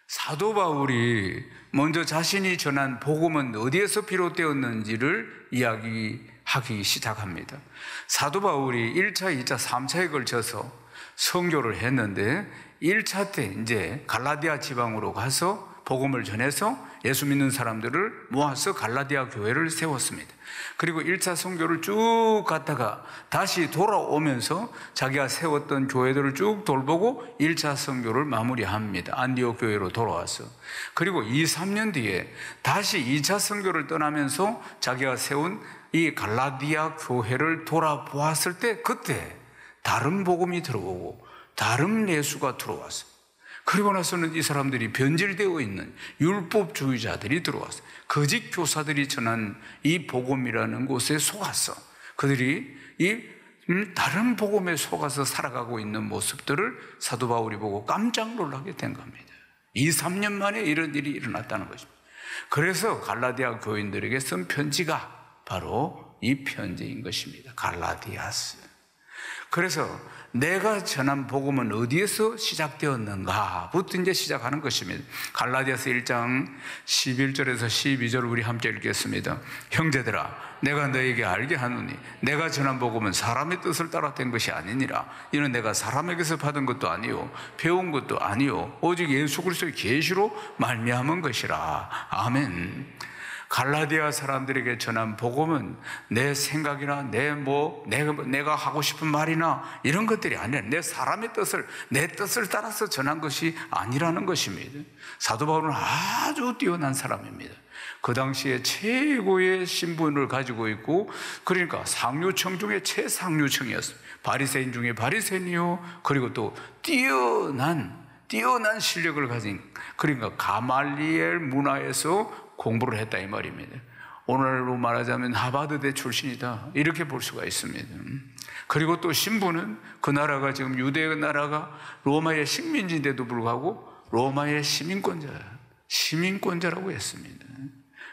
사도 바울이 먼저 자신이 전한 복음은 어디에서 비롯되었는지를 이야기하기 시작합니다. 사도 바울이 1차, 2차, 3차에 걸쳐서 선교를 했는데 1차 때 이제 갈라디아 지방으로 가서 복음을 전해서 예수 믿는 사람들을 모아서 갈라디아 교회를 세웠습니다. 그리고 1차 선교를 쭉 갔다가 다시 돌아오면서 자기가 세웠던 교회들을 쭉 돌보고 1차 선교를 마무리합니다. 안디옥 교회로 돌아와서. 그리고 2, 3년 뒤에 다시 2차 선교를 떠나면서 자기가 세운 이 갈라디아 교회를 돌아보았을 때 그때 다른 복음이 들어오고 다른 예수가 들어왔어요. 그리고 나서는 이 사람들이 변질되어 있는 율법주의자들이 들어왔어요. 거짓 교사들이 전한 이 복음이라는 곳에 속았어. 그들이 이 다른 복음에 속아서 살아가고 있는 모습들을 사도 바울이 보고 깜짝 놀라게 된 겁니다. 2, 3년 만에 이런 일이 일어났다는 것입니다. 그래서 갈라디아 교인들에게 쓴 편지가 바로 이 편지인 것입니다. 갈라디아스. 그래서 내가 전한 복음은 어디에서 시작되었는가부터 이제 시작하는 것입니다. 갈라디아서 1장 11절에서 12절을 우리 함께 읽겠습니다. 형제들아, 내가 너에게 알게 하노니 내가 전한 복음은 사람의 뜻을 따라 된 것이 아니니라. 이는 내가 사람에게서 받은 것도 아니요 배운 것도 아니요 오직 예수 그리스도의 계시로 말미암은 것이라. 아멘. 갈라디아 사람들에게 전한 복음은 내 생각이나 내가 하고 싶은 말이나 이런 것들이 아니라 내 뜻을 따라서 전한 것이 아니라는 것입니다. 사도 바울은 아주 뛰어난 사람입니다. 그 당시에 최고의 신분을 가지고 있고, 그러니까 상류층 중에 최상류층이었어요. 바리새인 중에 바리새인이요, 그리고 또 뛰어난 실력을 가진, 그러니까 가말리엘 문화에서 공부를 했다 이 말입니다. 오늘로 말하자면 하버드대 출신이다 이렇게 볼 수가 있습니다. 그리고 또 신부는 그 나라가 지금 유대의 나라가 로마의 식민지인데도 불구하고 로마의 시민권자라고 했습니다.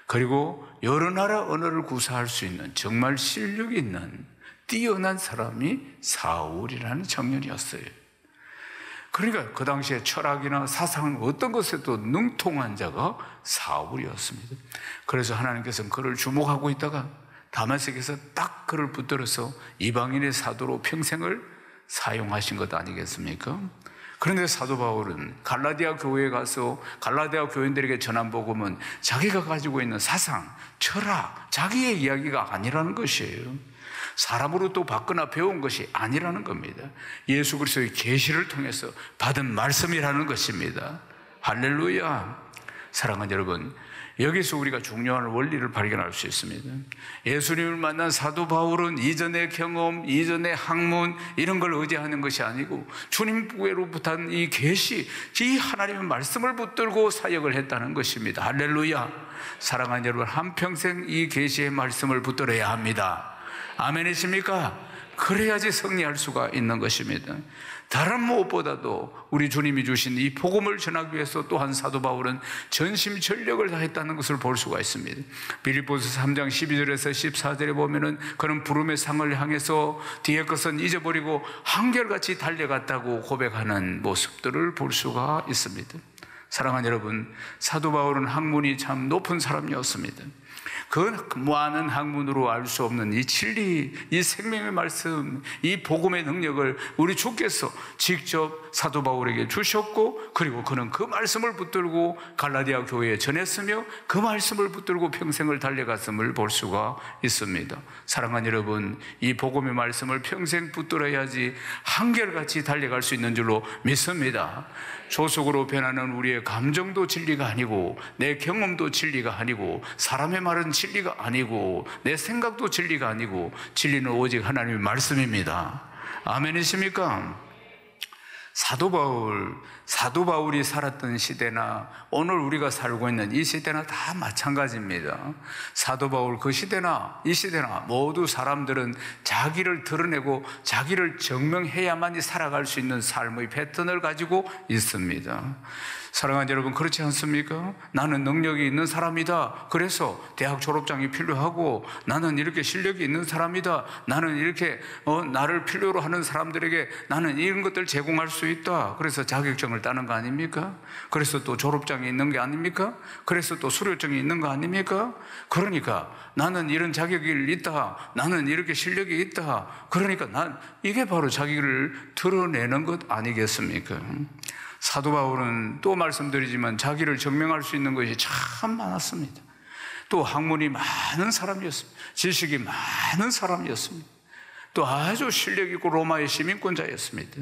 그리고 여러 나라 언어를 구사할 수 있는 정말 실력이 있는 뛰어난 사람이 사울이라는 청년이었어요. 그러니까 그 당시에 철학이나 사상 어떤 것에도 능통한 자가 사울이었습니다. 그래서 하나님께서는 그를 주목하고 있다가 다마섹에서 딱 그를 붙들어서 이방인의 사도로 평생을 사용하신 것 아니겠습니까? 그런데 사도 바울은 갈라디아 교회에 가서 갈라디아 교인들에게 전한 복음은 자기가 가지고 있는 사상, 철학, 자기의 이야기가 아니라는 것이에요. 사람으로부터 받거나 배운 것이 아니라는 겁니다. 예수 그리스도의 계시를 통해서 받은 말씀이라는 것입니다. 할렐루야. 사랑하는 여러분, 여기서 우리가 중요한 원리를 발견할 수 있습니다. 예수님을 만난 사도 바울은 이전의 경험, 이전의 학문 이런 걸 의지하는 것이 아니고 주님께로부터 이 계시, 이 하나님의 말씀을 붙들고 사역을 했다는 것입니다. 할렐루야. 사랑하는 여러분, 한평생 이 계시의 말씀을 붙들어야 합니다. 아멘이십니까? 그래야지 승리할 수가 있는 것입니다. 다른 무엇보다도 우리 주님이 주신 이 복음을 전하기 위해서 또한 사도 바울은 전심전력을 다했다는 것을 볼 수가 있습니다. 빌립보서 3장 12절에서 14절에 보면은 그는 부름의 상을 향해서 뒤에 것은 잊어버리고 한결같이 달려갔다고 고백하는 모습들을 볼 수가 있습니다. 사랑하는 여러분, 사도 바울은 학문이 참 높은 사람이었습니다. 그 많은 학문으로 알 수 없는 이 진리, 이 생명의 말씀, 이 복음의 능력을 우리 주께서 직접 사도 바울에게 주셨고, 그리고 그는 그 말씀을 붙들고 갈라디아 교회에 전했으며 그 말씀을 붙들고 평생을 달려갔음을 볼 수가 있습니다. 사랑하는 여러분, 이 복음의 말씀을 평생 붙들어야지 한결같이 달려갈 수 있는 줄로 믿습니다. 조속으로 변하는 우리의 감정도 진리가 아니고 내 경험도 진리가 아니고 사람의 말은 진리가 아니고 내 생각도 진리가 아니고 진리는 오직 하나님의 말씀입니다. 아멘이십니까? 사도 바울이 살았던 시대나 오늘 우리가 살고 있는 이 시대나 다 마찬가지입니다. 사도 바울 그 시대나 이 시대나 모두 사람들은 자기를 드러내고 자기를 증명해야만이 살아갈 수 있는 삶의 패턴을 가지고 있습니다. 사랑하는 여러분, 그렇지 않습니까? 나는 능력이 있는 사람이다. 그래서 대학 졸업장이 필요하고, 나는 이렇게 실력이 있는 사람이다. 나는 이렇게 나를 필요로 하는 사람들에게 나는 이런 것들 제공할 수 있다. 그래서 자격증을 따는 거 아닙니까? 그래서 또 졸업장이 있는 게 아닙니까? 그래서 또 수료증이 있는 거 아닙니까? 그러니까 나는 이런 자격이 있다. 나는 이렇게 실력이 있다. 그러니까 이게 바로 자기를 드러내는 것 아니겠습니까? 사도 바울은 또 말씀드리지만 자기를 증명할 수 있는 것이 참 많았습니다. 또 학문이 많은 사람이었습니다. 지식이 많은 사람이었습니다. 또 아주 실력 있고 로마의 시민권자였습니다.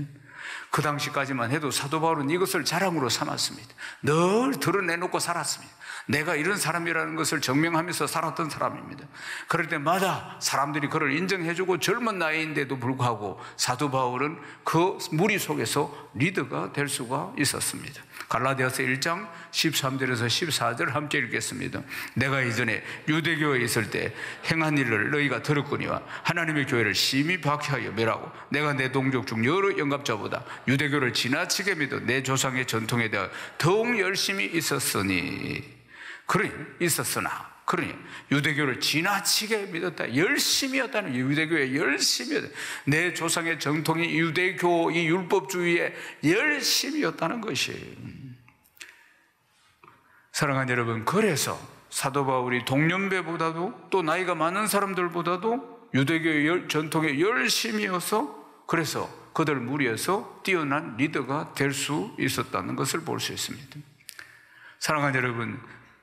그 당시까지만 해도 사도 바울은 이것을 자랑으로 삼았습니다. 늘 드러내놓고 살았습니다. 내가 이런 사람이라는 것을 증명하면서 살았던 사람입니다. 그럴 때마다 사람들이 그를 인정해주고 젊은 나이인데도 불구하고 사도 바울은 그 무리 속에서 리더가 될 수가 있었습니다. 갈라디아서 1장 13절에서 14절 함께 읽겠습니다. 내가 이전에 유대교에 있을 때 행한 일을 너희가 들었거니와 하나님의 교회를 심히 박해하여 멸하고 내가 내 동족 중 여러 영갑자보다 유대교를 지나치게 믿어 내 조상의 전통에 대하여 더욱 열심히 있었으나 유대교를 지나치게 믿었다. 열심이었다는, 유대교에 열심이었다. 내 조상의 정통이 유대교 이 율법주의에 열심이었다는 것이. 사랑하는 여러분, 그래서 사도 바울이 동년배보다도 또 나이가 많은 사람들보다도 유대교의 전통에 열심이어서 그래서 그들 무리에서 뛰어난 리더가 될 수 있었다는 것을 볼 수 있습니다. 사랑하는 여러분,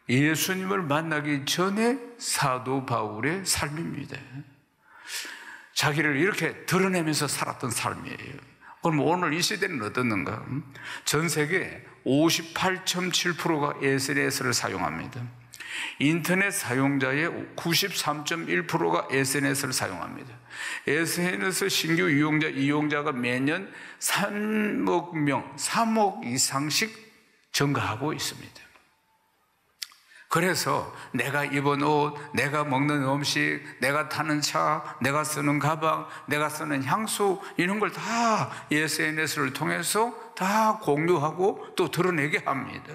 예수님을 만나기 전에 사도 바울의 삶입니다. 자기를 이렇게 드러내면서 살았던 삶이에요. 그럼 오늘 이 시대는 어떻는가? 전 세계 58.7%가 SNS를 사용합니다. 인터넷 사용자의 93.1%가 SNS를 사용합니다. SNS 신규 이용자가 매년 3억 이상씩 증가하고 있습니다. 그래서 내가 입은 옷, 내가 먹는 음식, 내가 타는 차, 내가 쓰는 가방, 내가 쓰는 향수, 이런 걸 다 SNS를 통해서 다 공유하고 또 드러내게 합니다.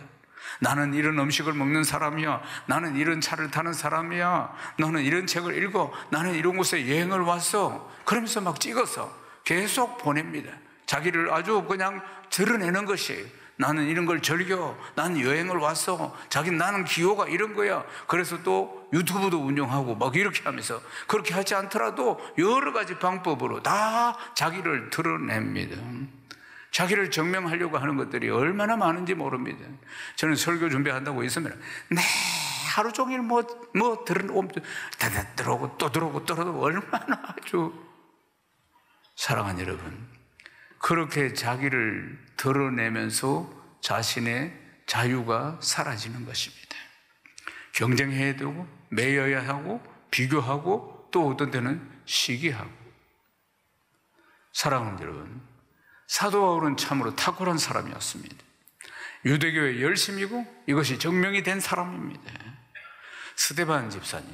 나는 이런 음식을 먹는 사람이야. 나는 이런 차를 타는 사람이야. 너는 이런 책을 읽어. 나는 이런 곳에 여행을 왔어. 그러면서 막 찍어서 계속 보냅니다. 자기를 아주 그냥 드러내는 것이, 나는 이런 걸 즐겨. 나는 여행을 왔어. 나는 기호가 이런 거야. 그래서 또 유튜브도 운영하고 막 이렇게 하면서, 그렇게 하지 않더라도 여러 가지 방법으로 다 자기를 드러냅니다. 자기를 증명하려고 하는 것들이 얼마나 많은지 모릅니다. 저는 설교 준비한다고 있으면 하루 종일 들어오고 또 들어오고 얼마나 아주. 사랑하는 여러분, 그렇게 자기를 드러내면서 자신의 자유가 사라지는 것입니다. 경쟁해야 되고 매여야 하고 비교하고 또 어떤 때는 시기하고. 사랑하는 여러분, 사도 바울은 참으로 탁월한 사람이었습니다. 유대교의 열심이고 이것이 증명이 된 사람입니다. 스데반 집사님,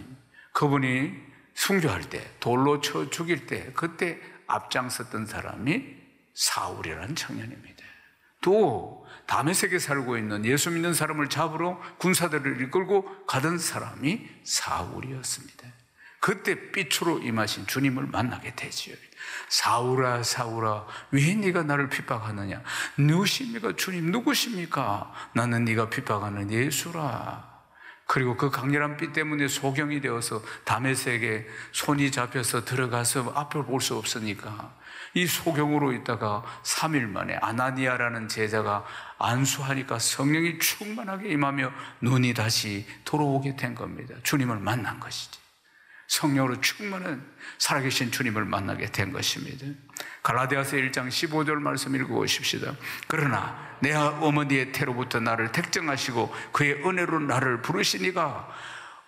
그분이 순교할 때, 돌로 쳐 죽일 때 그때 앞장섰던 사람이 사울이라는 청년입니다. 또 다메섹에 살고 있는 예수 믿는 사람을 잡으러 군사들을 이끌고 가던 사람이 사울이었습니다. 그때 빛으로 임하신 주님을 만나게 되지요. 사울아 사울아, 왜 네가 나를 핍박하느냐? 누구십니까? 주님 누구십니까? 나는 네가 핍박하는 예수라. 그리고 그 강렬한 빛 때문에 소경이 되어서 다메섹에 손이 잡혀서 들어가서 앞을 볼 수 없으니까 이 소경으로 있다가 3일 만에 아나니아라는 제자가 안수하니까 성령이 충만하게 임하며 눈이 다시 돌아오게 된 겁니다. 주님을 만난 것이지. 성령으로 충만한 살아계신 주님을 만나게 된 것입니다. 갈라디아서 1장 15절 말씀 읽어보십시다. 그러나 내 어머니의 태로부터 나를 택정하시고 그의 은혜로 나를 부르시니가,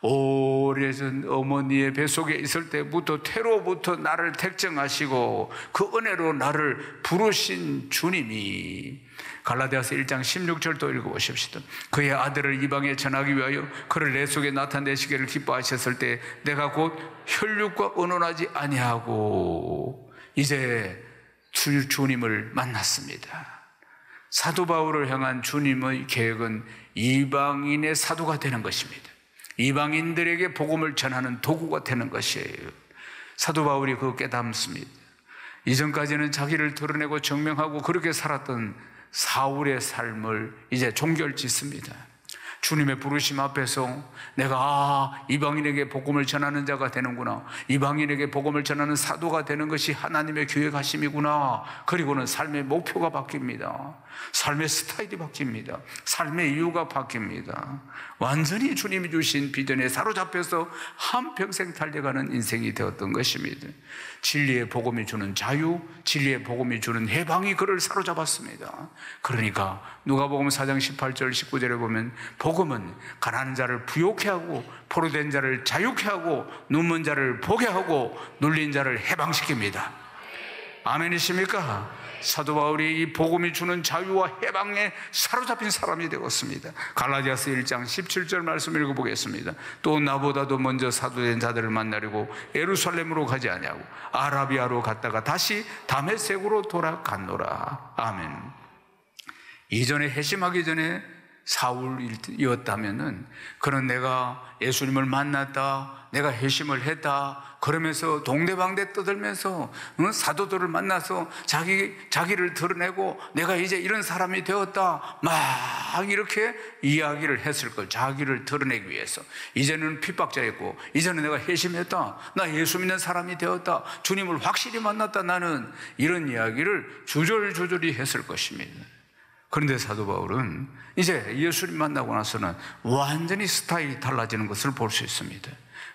오래전 어머니의 뱃속에 있을 때부터 태로부터 나를 택정하시고 그 은혜로 나를 부르신 주님이, 갈라디아서 1장 16절도 읽어보십시다. 그의 아들을 이방에 전하기 위하여 그를 내 속에 나타내시기를 기뻐하셨을 때 내가 곧 혈육과 언언하지 아니하고 이제 주님을 만났습니다. 사도 바울을 향한 주님의 계획은 이방인의 사도가 되는 것입니다. 이방인들에게 복음을 전하는 도구가 되는 것이에요. 사도 바울이 그거 깨닫습니다. 이전까지는 자기를 드러내고 증명하고 그렇게 살았던 사울의 삶을 이제 종결짓습니다. 주님의 부르심 앞에서 내가 이방인에게 복음을 전하는 자가 되는구나, 이방인에게 복음을 전하는 사도가 되는 것이 하나님의 계획하심이구나. 그리고는 삶의 목표가 바뀝니다. 삶의 스타일이 바뀝니다. 삶의 이유가 바뀝니다. 완전히 주님이 주신 비전에 사로잡혀서 한평생 달려가는 인생이 되었던 것입니다. 진리의 복음이 주는 자유, 진리의 복음이 주는 해방이 그를 사로잡았습니다. 그러니까 누가복음 4장 18절 19절에 보면 복음은 가난한 자를 부욕해 하고 포로된 자를 자유케 하고 눈먼 자를 보게 하고 눌린 자를 해방시킵니다. 아멘이십니까? 사도 바울이 이 복음이 주는 자유와 해방에 사로잡힌 사람이 되었습니다. 갈라디아서 1장 17절 말씀 읽어보겠습니다. 또 나보다도 먼저 사도된 자들을 만나려고 예루살렘으로 가지 아니하고 아라비아로 갔다가 다시 다메섹으로 돌아갔노라. 아멘. 이전에 회심하기 전에 사울이었다면은 그런 내가 예수님을 만났다, 내가 회심을 했다 그러면서 동네방네 떠들면서 사도들을 만나서 자기를 드러내고 내가 이제 이런 사람이 되었다 막 이렇게 이야기를 했을 걸. 자기를 드러내기 위해서. 이제는 핍박자였고 이제는 내가 회심했다, 나 예수 믿는 사람이 되었다, 주님을 확실히 만났다, 나는 이런 이야기를 주저리 했을 것입니다. 그런데 사도 바울은 이제 예수님 만나고 나서는 완전히 스타일이 달라지는 것을 볼 수 있습니다.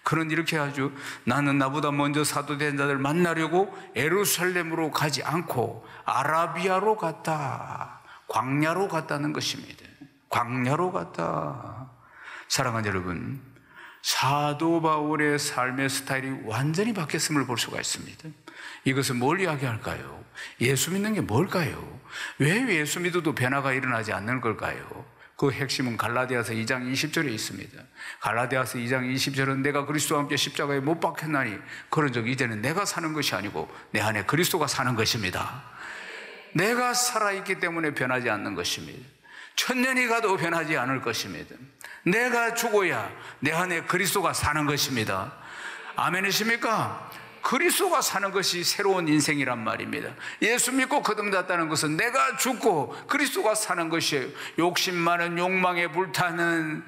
그는 이렇게 하죠. 나는 나보다 먼저 사도된 자들 만나려고 예루살렘으로 가지 않고 아라비아로 갔다. 광야로 갔다는 것입니다. 광야로 갔다. 사랑하는 여러분, 사도 바울의 삶의 스타일이 완전히 바뀌었음을 볼 수가 있습니다. 이것은 뭘 이야기할까요? 예수 믿는 게 뭘까요? 왜 예수 믿어도 변화가 일어나지 않는 걸까요? 그 핵심은 갈라디아서 2장 20절에 있습니다. 갈라디아서 2장 20절은 내가 그리스도와 함께 십자가에 못 박혔나니 그런즉 이제는 내가 사는 것이 아니고 내 안에 그리스도가 사는 것입니다. 내가 살아있기 때문에 변하지 않는 것입니다. 천년이 가도 변하지 않을 것입니다. 내가 죽어야 내 안에 그리스도가 사는 것입니다. 아멘이십니까? 그리스도가 사는 것이 새로운 인생이란 말입니다. 예수 믿고 거듭났다는 것은 내가 죽고 그리스도가 사는 것이에요. 욕심 많은 욕망에 불타는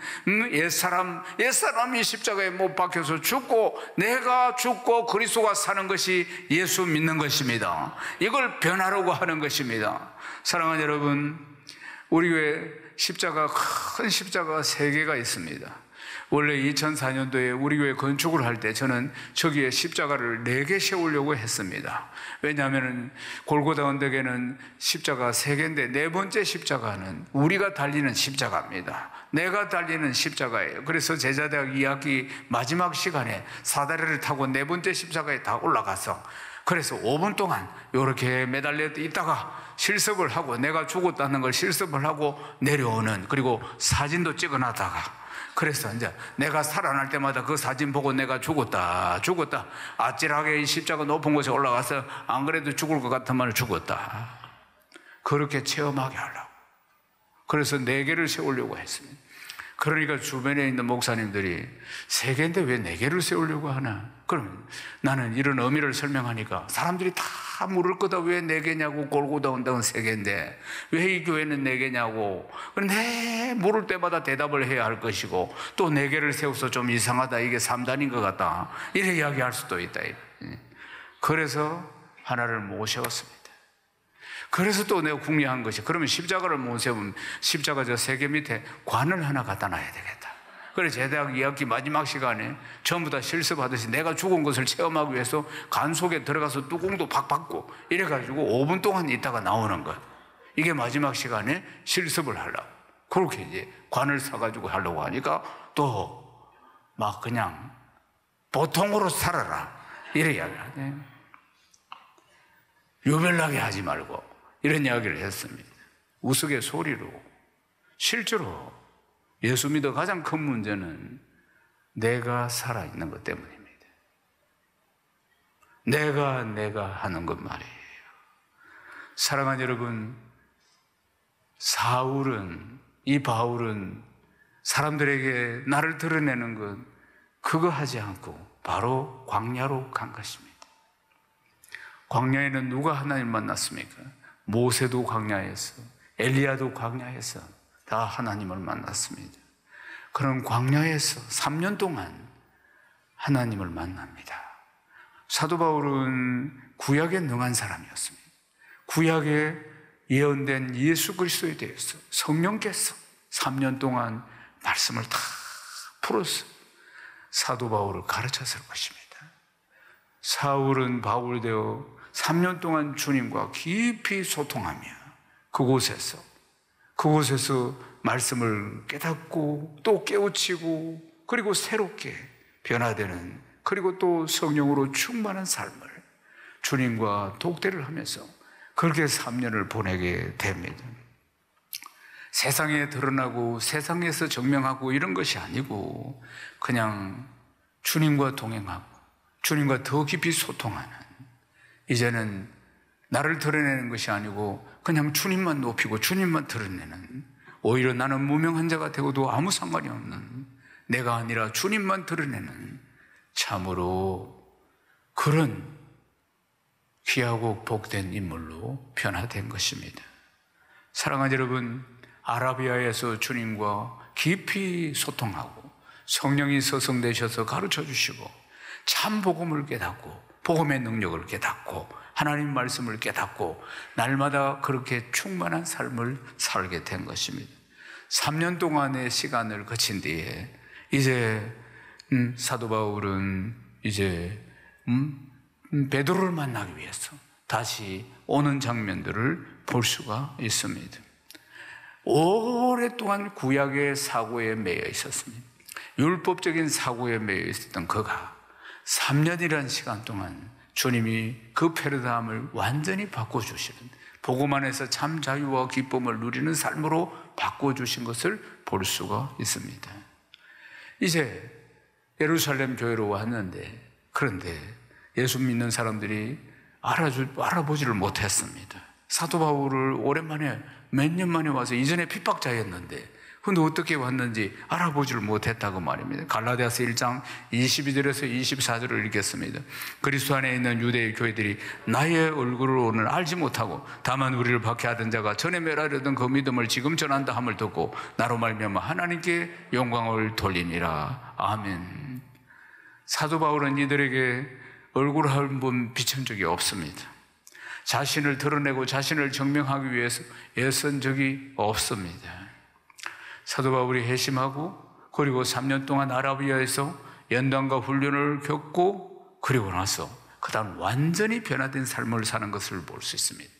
옛사람이 십자가에 못 박혀서 죽고 내가 죽고 그리스도가 사는 것이 예수 믿는 것입니다. 이걸 변화라고 하는 것입니다. 사랑하는 여러분, 우리 교회 큰 십자가가 3개가 있습니다. 원래 2004년도에 우리 교회 건축을 할 때 저는 저기에 십자가를 4개 세우려고 했습니다. 왜냐하면 골고다 언덕에는 십자가 3개인데 4번째 십자가는 우리가 달리는 십자가입니다. 내가 달리는 십자가예요. 그래서 제자대학 2학기 마지막 시간에 사다리를 타고 4번째 십자가에 다 올라가서 그래서 5분 동안 이렇게 매달려 있다가 실습을 하고 내가 죽었다는 걸 실습을 하고 내려오는, 그리고 사진도 찍어놨다가, 그래서 이제 내가 살아날 때마다 그 사진 보고 내가 죽었다 아찔하게 이 십자가 높은 곳에 올라가서 안 그래도 죽을 것 같으면 죽었다, 그렇게 체험하게 하려고. 그래서 4개를 세우려고 했습니다. 그러니까 주변에 있는 목사님들이 3개인데 왜 4개를 세우려고 하나? 그러면 나는 이런 의미를 설명하니까 사람들이 다 물을 거다. 왜 4개냐고. 골고다 언덕은 3개인데 왜 이 교회는 4개냐고. 그런데 물을 때마다 대답을 해야 할 것이고, 또 4개를 세워서 좀 이상하다, 이게 3단인 것 같다, 이렇게 이야기할 수도 있다. 그래서 하나를 못 세웠습니다. 그래서 또 내가 궁리한 것이, 그러면 십자가를 못 세우면 십자가 저 3개 밑에 관을 하나 갖다 놔야 되겠다. 그래서 제대학 2학기 마지막 시간에 전부 다 실습하듯이 내가 죽은 것을 체험하기 위해서 관 속에 들어가서 뚜껑도 팍 받고 이래가지고 5분 동안 있다가 나오는 것, 이게 마지막 시간에 실습을 하려고. 그렇게 이제 관을 사가지고 하려고 하니까 또 막 그냥 보통으로 살아라 이래 이야기를 하네. 유별나게 하지 말고 이런 이야기를 했습니다. 우스갯소리로. 실제로 예수 믿어 가장 큰 문제는 내가 살아있는 것 때문입니다. 내가 하는 것 말이에요. 사랑하는 여러분, 이 바울은 사람들에게 나를 드러내는 것, 그거 하지 않고 바로 광야로 간 것입니다. 광야에는 누가 하나님 만났습니까? 모세도 광야에서, 엘리야도 광야에서 다 하나님을 만났습니다. 그런 광야에서 3년 동안 하나님을 만납니다. 사도 바울은 구약에 능한 사람이었습니다. 구약에 예언된 예수 그리스도에 대해서 성령께서 3년 동안 말씀을 다 풀어서 사도 바울을 가르쳤을 것입니다. 사울은 바울 되어 3년 동안 주님과 깊이 소통하며 그곳에서 말씀을 깨닫고 또 깨우치고 그리고 새롭게 변화되는, 그리고 또 성령으로 충만한 삶을 주님과 독대를 하면서 그렇게 3년을 보내게 됩니다. 세상에 드러나고 세상에서 증명하고 이런 것이 아니고 그냥 주님과 동행하고 주님과 더 깊이 소통하는, 이제는 나를 드러내는 것이 아니고 그냥 주님만 높이고 주님만 드러내는, 오히려 나는 무명한 자가 되고도 아무 상관이 없는, 내가 아니라 주님만 드러내는 참으로 그런 귀하고 복된 인물로 변화된 것입니다. 사랑하는 여러분, 아라비아에서 주님과 깊이 소통하고 성령이 서성되셔서 가르쳐 주시고 참 복음을 깨닫고 복음의 능력을 깨닫고 하나님 말씀을 깨닫고 날마다 그렇게 충만한 삶을 살게 된 것입니다. 3년 동안의 시간을 거친 뒤에 이제 사도 바울은 이제 베드로를 만나기 위해서 다시 오는 장면들을 볼 수가 있습니다. 오랫동안 구약의 사고에 매여 있었습니다. 율법적인 사고에 매여 있었던 그가 3년이라는 시간 동안 주님이 그 패러다임을 완전히 바꿔주시는, 복음 안에서 참 자유와 기쁨을 누리는 삶으로 바꿔주신 것을 볼 수가 있습니다. 이제 예루살렘 교회로 왔는데, 그런데 예수 믿는 사람들이 알아보지를 못했습니다. 사도 바울을 오랜만에 몇 년 만에 와서 이전에 핍박자였는데 근데 어떻게 왔는지 알아보지를 못했다고 말입니다. 갈라디아서 1장 22절에서 24절을 읽겠습니다. 그리스도 안에 있는 유대의 교회들이 나의 얼굴을 오늘 알지 못하고 다만 우리를 박해하던 자가 전에 멸하려던 그 믿음을 지금 전한다 함을 듣고 나로 말미암아 하나님께 영광을 돌리니라. 아멘. 사도 바울은 이들에게 얼굴 한 번 비춘 적이 없습니다. 자신을 드러내고 자신을 증명하기 위해서 애쓴 적이 없습니다. 사도 바울이 회심하고 그리고 3년 동안 아라비아에서 연단과 훈련을 겪고 그리고 나서 그 다음 완전히 변화된 삶을 사는 것을 볼 수 있습니다.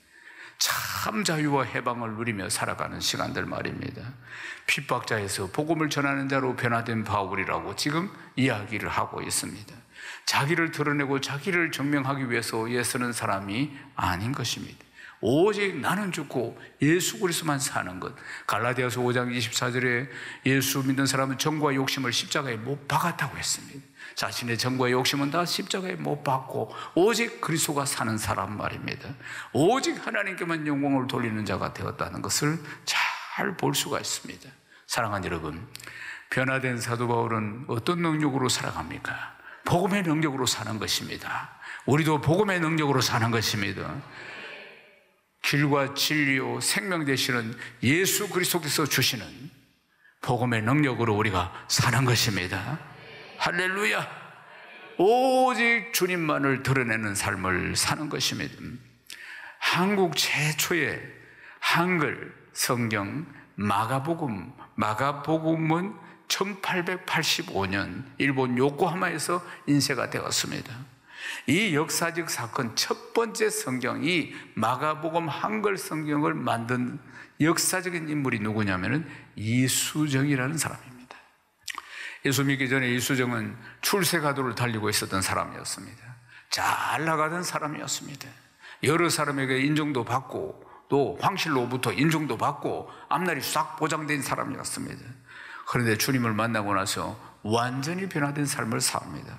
참 자유와 해방을 누리며 살아가는 시간들 말입니다. 핍박자에서 복음을 전하는 자로 변화된 바울이라고 지금 이야기를 하고 있습니다. 자기를 드러내고 자기를 증명하기 위해서 애쓰는 사람이 아닌 것입니다. 오직 나는 죽고 예수 그리스도만 사는 것. 갈라디아서 5장 24절에 예수 믿는 사람은 정과 욕심을 십자가에 못 박았다고 했습니다. 자신의 정과 욕심은 다 십자가에 못 박고 오직 그리스도가 사는 사람 말입니다. 오직 하나님께만 영광을 돌리는 자가 되었다는 것을 잘 볼 수가 있습니다. 사랑하는 여러분, 변화된 사도 바울은 어떤 능력으로 살아갑니까? 복음의 능력으로 사는 것입니다. 우리도 복음의 능력으로 사는 것입니다. 길과 진리요 생명 되시는 예수 그리스도께서 주시는 복음의 능력으로 우리가 사는 것입니다. 할렐루야. 오직 주님만을 드러내는 삶을 사는 것입니다. 한국 최초의 한글 성경 마가복음은 1885년 일본 요코하마에서 인쇄가 되었습니다. 이 역사적 사건 첫 번째 성경이 마가복음 한글 성경을 만든 역사적인 인물이 누구냐면은 이수정이라는 사람입니다. 예수 믿기 전에 이수정은 출세가도를 달리고 있었던 사람이었습니다. 잘 나가던 사람이었습니다. 여러 사람에게 인정도 받고 또 황실로부터 인정도 받고 앞날이 싹 보장된 사람이었습니다. 그런데 주님을 만나고 나서 완전히 변화된 삶을 삽니다.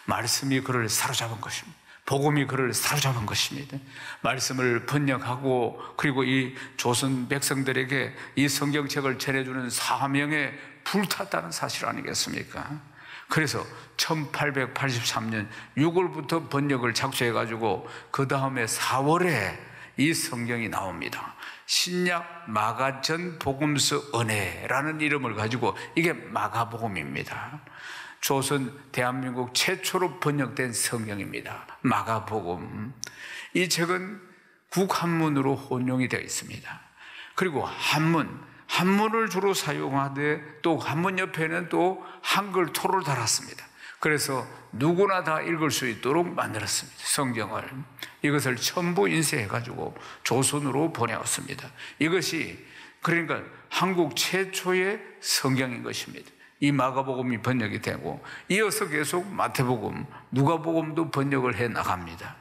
말씀이 그를 사로잡은 것입니다. 복음이 그를 사로잡은 것입니다. 말씀을 번역하고 그리고 이 조선 백성들에게 이 성경책을 전해주는 사명에 불탔다는 사실 아니겠습니까? 그래서 1883년 6월부터 번역을 작성해가지고 그 다음에 4월에 이 성경이 나옵니다. 신약 마가전 복음서 은혜라는 이름을 가지고 이게 마가복음입니다. 조선 대한민국 최초로 번역된 성경입니다. 마가복음. 이 책은 국한문으로 혼용이 되어 있습니다. 그리고 한문을 주로 사용하되 또 한문 옆에는 또 한글 토를 달았습니다. 그래서 누구나 다 읽을 수 있도록 만들었습니다. 성경을. 이것을 첨부 인쇄해가지고 조선으로 보내왔습니다. 이것이 그러니까 한국 최초의 성경인 것입니다. 이 마가복음이 번역이 되고 이어서 계속 마태복음, 누가복음도 번역을 해 나갑니다.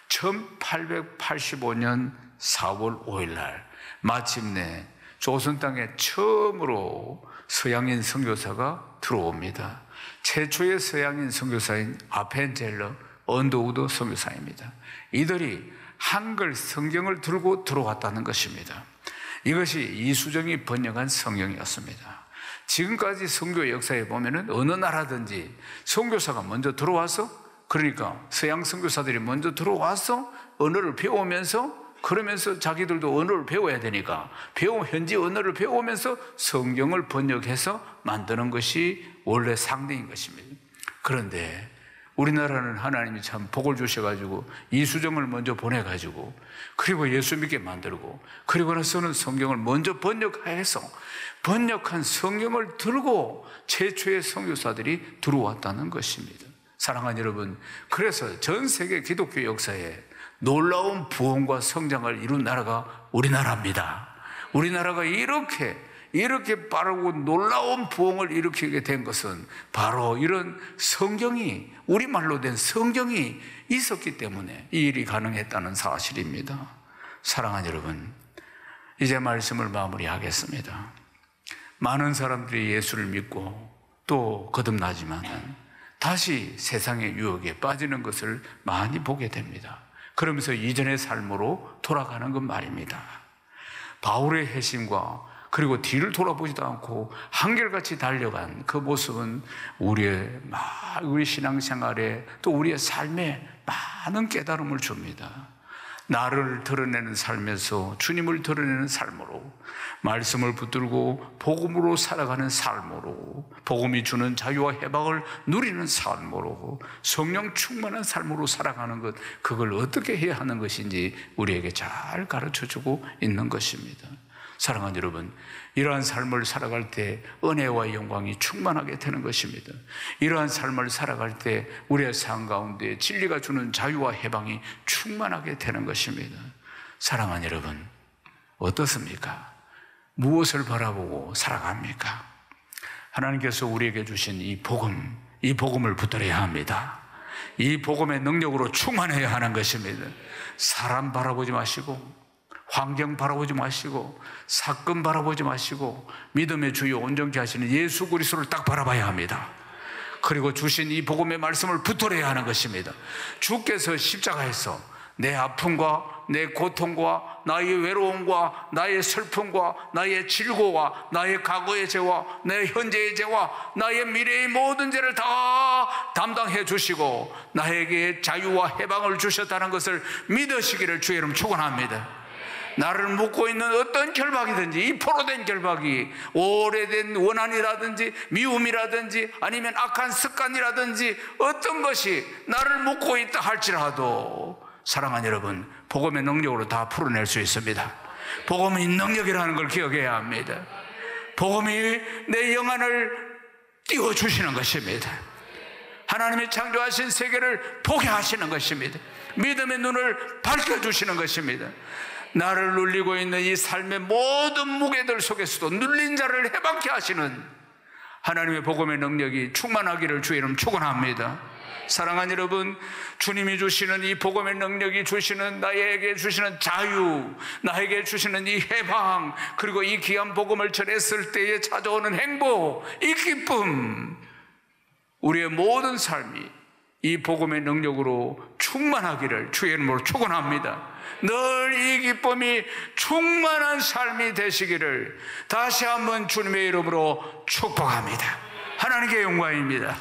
1885년 4월 5일 날 마침내 조선 땅에 처음으로 서양인 선교사가 들어옵니다. 최초의 서양인 선교사인 아펜젤러 언더우드 선교사입니다. 이들이 한글 성경을 들고 들어왔다는 것입니다. 이것이 이수정이 번역한 성경이었습니다. 지금까지 선교 역사에 보면은 어느 나라든지 선교사가 먼저 들어와서, 그러니까 서양 선교사들이 먼저 들어와서 언어를 배우면서, 그러면서 자기들도 언어를 배워야 되니까 현지 언어를 배우면서 성경을 번역해서 만드는 것이 원래 상대인 것입니다. 그런데 우리나라는 하나님이 참 복을 주셔가지고 이수정을 먼저 보내가지고 그리고 예수 믿게 만들고 그리고 나서는 성경을 먼저 번역해서 번역한 성경을 들고 최초의 선교사들이 들어왔다는 것입니다. 사랑하는 여러분, 그래서 전 세계 기독교 역사에 놀라운 부흥과 성장을 이룬 나라가 우리나라입니다. 우리나라가 이렇게 빠르고 놀라운 부흥을 일으키게 된 것은 바로 이런 성경이, 우리말로 된 성경이 있었기 때문에 이 일이 가능했다는 사실입니다. 사랑하는 여러분, 이제 말씀을 마무리하겠습니다. 많은 사람들이 예수를 믿고 또 거듭나지만 다시 세상의 유혹에 빠지는 것을 많이 보게 됩니다. 그러면서 이전의 삶으로 돌아가는 것 말입니다. 바울의 회심과 그리고 뒤를 돌아보지도 않고 한결같이 달려간 그 모습은 우리 신앙생활에 또 우리의 삶에 많은 깨달음을 줍니다. 나를 드러내는 삶에서 주님을 드러내는 삶으로, 말씀을 붙들고 복음으로 살아가는 삶으로, 복음이 주는 자유와 해방을 누리는 삶으로, 성령 충만한 삶으로 살아가는 것, 그걸 어떻게 해야 하는 것인지 우리에게 잘 가르쳐주고 있는 것입니다. 사랑하는 여러분, 이러한 삶을 살아갈 때 은혜와 영광이 충만하게 되는 것입니다. 이러한 삶을 살아갈 때 우리의 삶 가운데 진리가 주는 자유와 해방이 충만하게 되는 것입니다. 사랑하는 여러분, 어떻습니까? 무엇을 바라보고 살아갑니까? 하나님께서 우리에게 주신 이 복음을 붙들어야 합니다. 이 복음의 능력으로 충만해야 하는 것입니다. 사람 바라보지 마시고, 환경 바라보지 마시고, 사건 바라보지 마시고, 믿음의 주요 온전케 하시는 예수 그리스도를 딱 바라봐야 합니다. 그리고 주신 이 복음의 말씀을 붙들어야 하는 것입니다. 주께서 십자가에서 내 아픔과 내 고통과 나의 외로움과 나의 슬픔과 나의 질고와 나의 과거의 죄와 내 현재의 죄와 나의 미래의 모든 죄를 다 담당해 주시고 나에게 자유와 해방을 주셨다는 것을 믿으시기를 주의 이름 축원합니다. 나를 묶고 있는 어떤 결박이든지, 이 포로된 결박이 오래된 원한이라든지 미움이라든지 아니면 악한 습관이라든지 어떤 것이 나를 묶고 있다 할지라도 사랑하는 여러분, 복음의 능력으로 다 풀어낼 수 있습니다. 복음이 능력이라는 걸 기억해야 합니다. 복음이 내 영안을 띄워주시는 것입니다. 하나님이 창조하신 세계를 보게 하시는 것입니다. 믿음의 눈을 밝혀주시는 것입니다. 나를 눌리고 있는 이 삶의 모든 무게들 속에서도 눌린 자를 해방케 하시는 하나님의 복음의 능력이 충만하기를 주의 이름 축원합니다. 사랑하는 여러분, 주님이 주시는 이 복음의 능력이 주시는, 나에게 주시는 자유, 나에게 주시는 이 해방, 그리고 이 귀한 복음을 전했을 때에 찾아오는 행복, 이 기쁨, 우리의 모든 삶이 이 복음의 능력으로 충만하기를 주의 이름으로 축원합니다. 늘 이 기쁨이 충만한 삶이 되시기를 다시 한번 주님의 이름으로 축복합니다. 하나님께 영광입니다.